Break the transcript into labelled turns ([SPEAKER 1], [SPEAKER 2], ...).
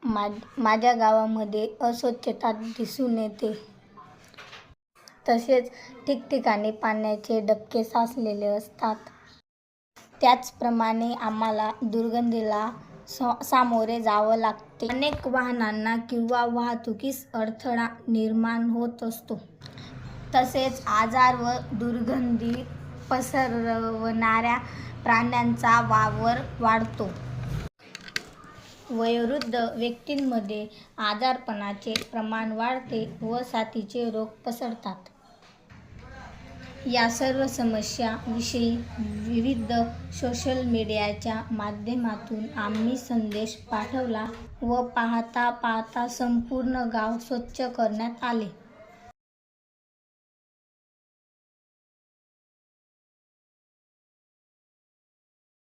[SPEAKER 1] माझ्या गावामध्ये अस्वच्छता दिसून येते. तसेच ठिकठिकाणी पाण्याचे डबके साचलेले असतात. त्याचप्रमाणे आम्हाला दुर्गंधीला सामोरे जावं लागते. अनेक वाहनांना किंवा वाहतुकीस अडथळा निर्माण होत असतो. तसेच आजार व दुर्गंधी पसरवणाऱ्या प्राण्यांचा वावर वाढतो. वयोवृद्ध व्यक्तींमध्ये आजारपणाचे प्रमाण वाढते व साथीचे रोग पसरतात. या सर्व समस्यांविषयी विविध सोशल मीडियाच्या माध्यमातून आम्ही संदेश पाठवला व पाहता पाहता संपूर्ण गाव स्वच्छ करण्यात आले.